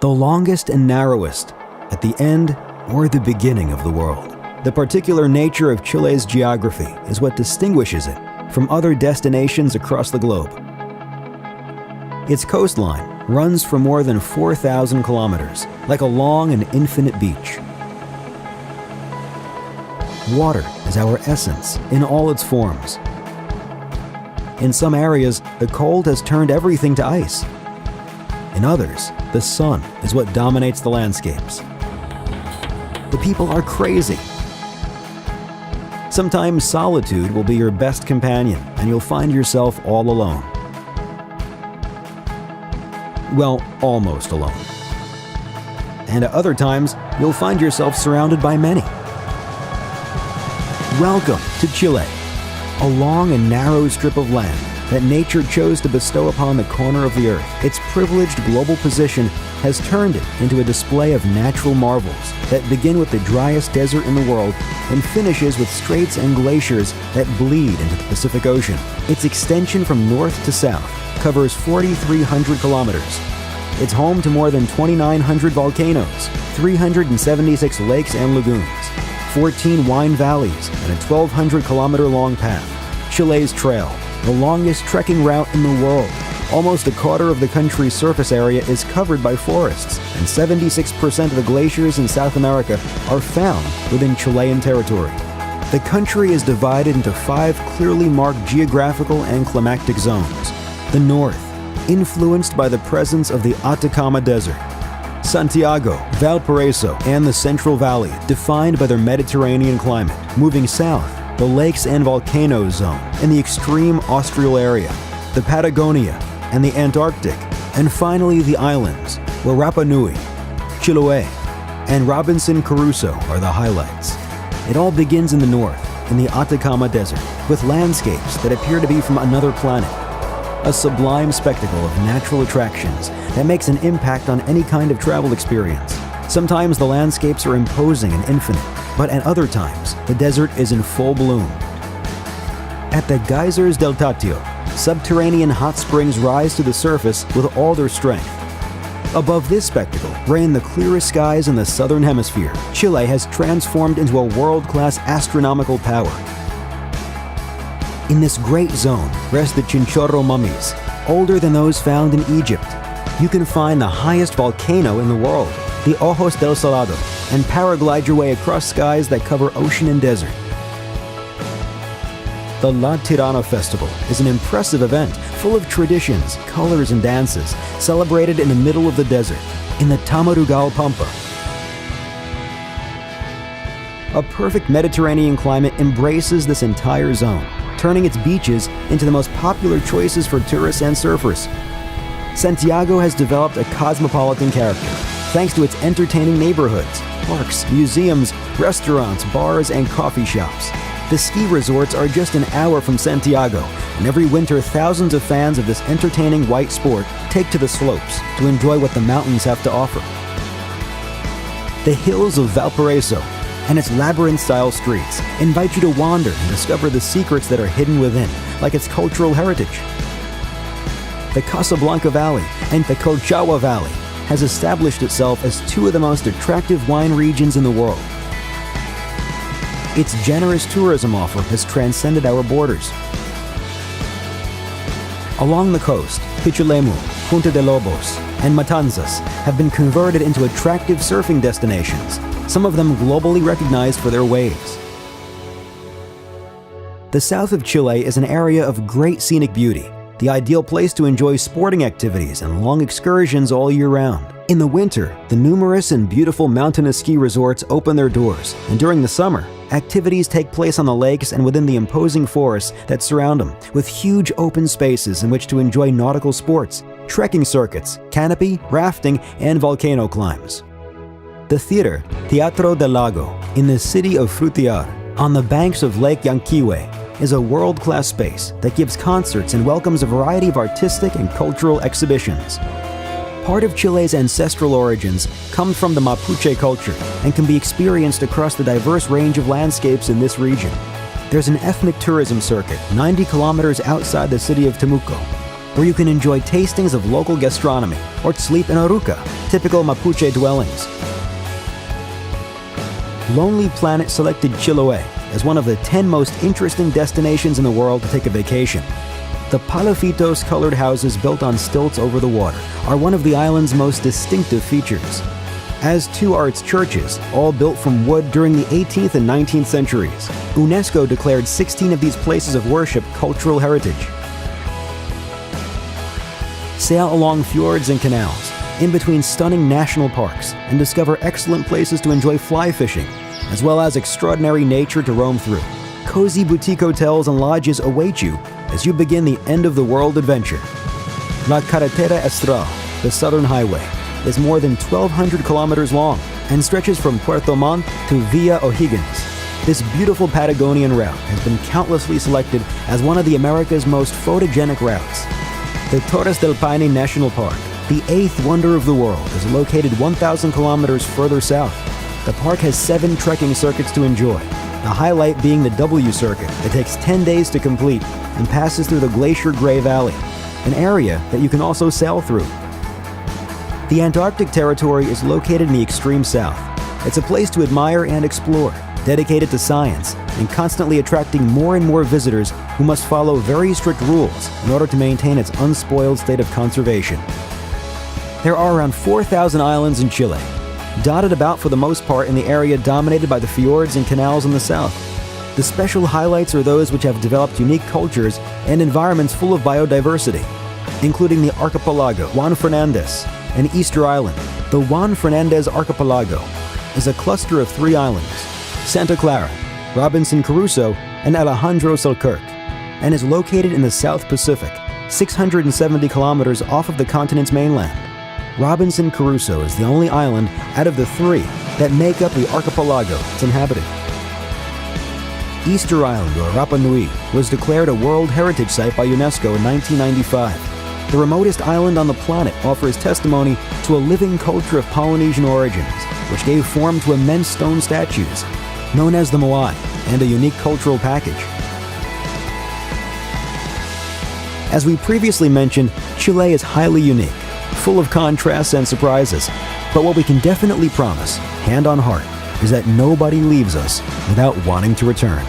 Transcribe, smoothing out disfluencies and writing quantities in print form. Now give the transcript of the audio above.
the longest and narrowest, at the end or the beginning of the world. The particular nature of Chile's geography is what distinguishes it from other destinations across the globe. Its coastline runs for more than 4,000 kilometers, like a long and infinite beach. Water is our essence in all its forms. In some areas, the cold has turned everything to ice. In others, the sun is what dominates the landscapes. The people are crazy. Sometimes solitude will be your best companion, and you'll find yourself all alone. Well, almost alone. And at other times, you'll find yourself surrounded by many. Welcome to Chile, a long and narrow strip of land that nature chose to bestow upon the corner of the earth. Its privileged global position has turned it into a display of natural marvels that begin with the driest desert in the world and finishes with straits and glaciers that bleed into the Pacific Ocean. Its extension from north to south covers 4,300 kilometers. It's home to more than 2,900 volcanoes, 376 lakes and lagoons, 14 wine valleys, and a 1,200-kilometer-long path, Chile's Trail, the longest trekking route in the world. Almost a quarter of the country's surface area is covered by forests, and 76% of the glaciers in South America are found within Chilean territory. The country is divided into 5 clearly marked geographical and climatic zones. The north, influenced by the presence of the Atacama Desert. Santiago, Valparaiso, and the Central Valley, defined by their Mediterranean climate. Moving south, the lakes and volcanoes zone in the extreme austral area, the Patagonia, and the Antarctic, and finally the islands, where Rapa Nui, Chiloé, and Robinson Crusoe are the highlights. It all begins in the north, in the Atacama Desert, with landscapes that appear to be from another planet. A sublime spectacle of natural attractions that makes an impact on any kind of travel experience. Sometimes the landscapes are imposing and infinite, but at other times, the desert is in full bloom. At the geysers del Tatio, subterranean hot springs rise to the surface with all their strength. Above this spectacle reign the clearest skies in the southern hemisphere. Chile has transformed into a world-class astronomical power. In this great zone rest the Chinchorro mummies, older than those found in Egypt. You can find the highest volcano in the world, the Ojos del Salado, and paraglide your way across skies that cover ocean and desert. The La Tirana Festival is an impressive event full of traditions, colors, and dances, celebrated in the middle of the desert, in the Tamarugal Pampa. A perfect Mediterranean climate embraces this entire zone, turning its beaches into the most popular choices for tourists and surfers. Santiago has developed a cosmopolitan character, thanks to its entertaining neighborhoods, parks, museums, restaurants, bars, and coffee shops. The ski resorts are just an hour from Santiago, and every winter thousands of fans of this entertaining white sport take to the slopes to enjoy what the mountains have to offer. The hills of Valparaiso and its labyrinth-style streets invite you to wander and discover the secrets that are hidden within, like its cultural heritage. The Casablanca Valley and the Colchagua Valley has established itself as 2 of the most attractive wine regions in the world. Its generous tourism offer has transcended our borders. Along the coast, Pichilemu, Punta de Lobos, and Matanzas have been converted into attractive surfing destinations, some of them globally recognized for their waves. The south of Chile is an area of great scenic beauty, the ideal place to enjoy sporting activities and long excursions all year round. In the winter, the numerous and beautiful mountainous ski resorts open their doors, and during the summer, activities take place on the lakes and within the imposing forests that surround them, with huge open spaces in which to enjoy nautical sports, trekking circuits, canopy, rafting, and volcano climbs. The theater, Teatro del Lago, in the city of Frutillar, on the banks of Lake Yanquihue, is a world-class space that gives concerts and welcomes a variety of artistic and cultural exhibitions. Part of Chile's ancestral origins comes from the Mapuche culture and can be experienced across the diverse range of landscapes in this region. There's an ethnic tourism circuit 90 kilometers outside the city of Temuco, where you can enjoy tastings of local gastronomy or sleep in a ruca, typical Mapuche dwellings. Lonely Planet selected Chiloé as one of the 10 most interesting destinations in the world to take a vacation. The palafitos-colored houses built on stilts over the water are one of the island's most distinctive features, as too are its churches, all built from wood during the 18th and 19th centuries. UNESCO declared 16 of these places of worship cultural heritage. Sail along fjords and canals, in between stunning national parks, and discover excellent places to enjoy fly fishing, as well as extraordinary nature to roam through. Cozy boutique hotels and lodges await you as you begin the end-of-the-world adventure. La Carretera Austral, the Southern Highway, is more than 1,200 kilometers long and stretches from Puerto Montt to Villa O'Higgins. This beautiful Patagonian route has been countlessly selected as one of the America's most photogenic routes. The Torres del Paine National Park, the 8th wonder of the world, is located 1,000 kilometers further south. The park has 7 trekking circuits to enjoy, the highlight being the W Circuit that takes 10 days to complete and passes through the Glacier Gray Valley, an area that you can also sail through. The Antarctic Territory is located in the extreme south. It's a place to admire and explore, dedicated to science and constantly attracting more and more visitors who must follow very strict rules in order to maintain its unspoiled state of conservation. There are around 4,000 islands in Chile, dotted about for the most part in the area dominated by the fjords and canals in the south. The special highlights are those which have developed unique cultures and environments full of biodiversity, including the archipelago Juan Fernandez and Easter Island. The Juan Fernandez Archipelago is a cluster of 3 islands, Santa Clara, Robinson Crusoe, and Alejandro Selkirk, and is located in the South Pacific, 670 kilometers off of the continent's mainland. Robinson Crusoe is the only island out of the 3 that make up the archipelago it's inhabited. Easter Island, or Rapa Nui, was declared a World Heritage Site by UNESCO in 1995. The remotest island on the planet offers testimony to a living culture of Polynesian origins, which gave form to immense stone statues, known as the Moai, and a unique cultural package. As we previously mentioned, Chile is highly unique, full of contrasts and surprises. But what we can definitely promise, hand on heart, is that nobody leaves us without wanting to return.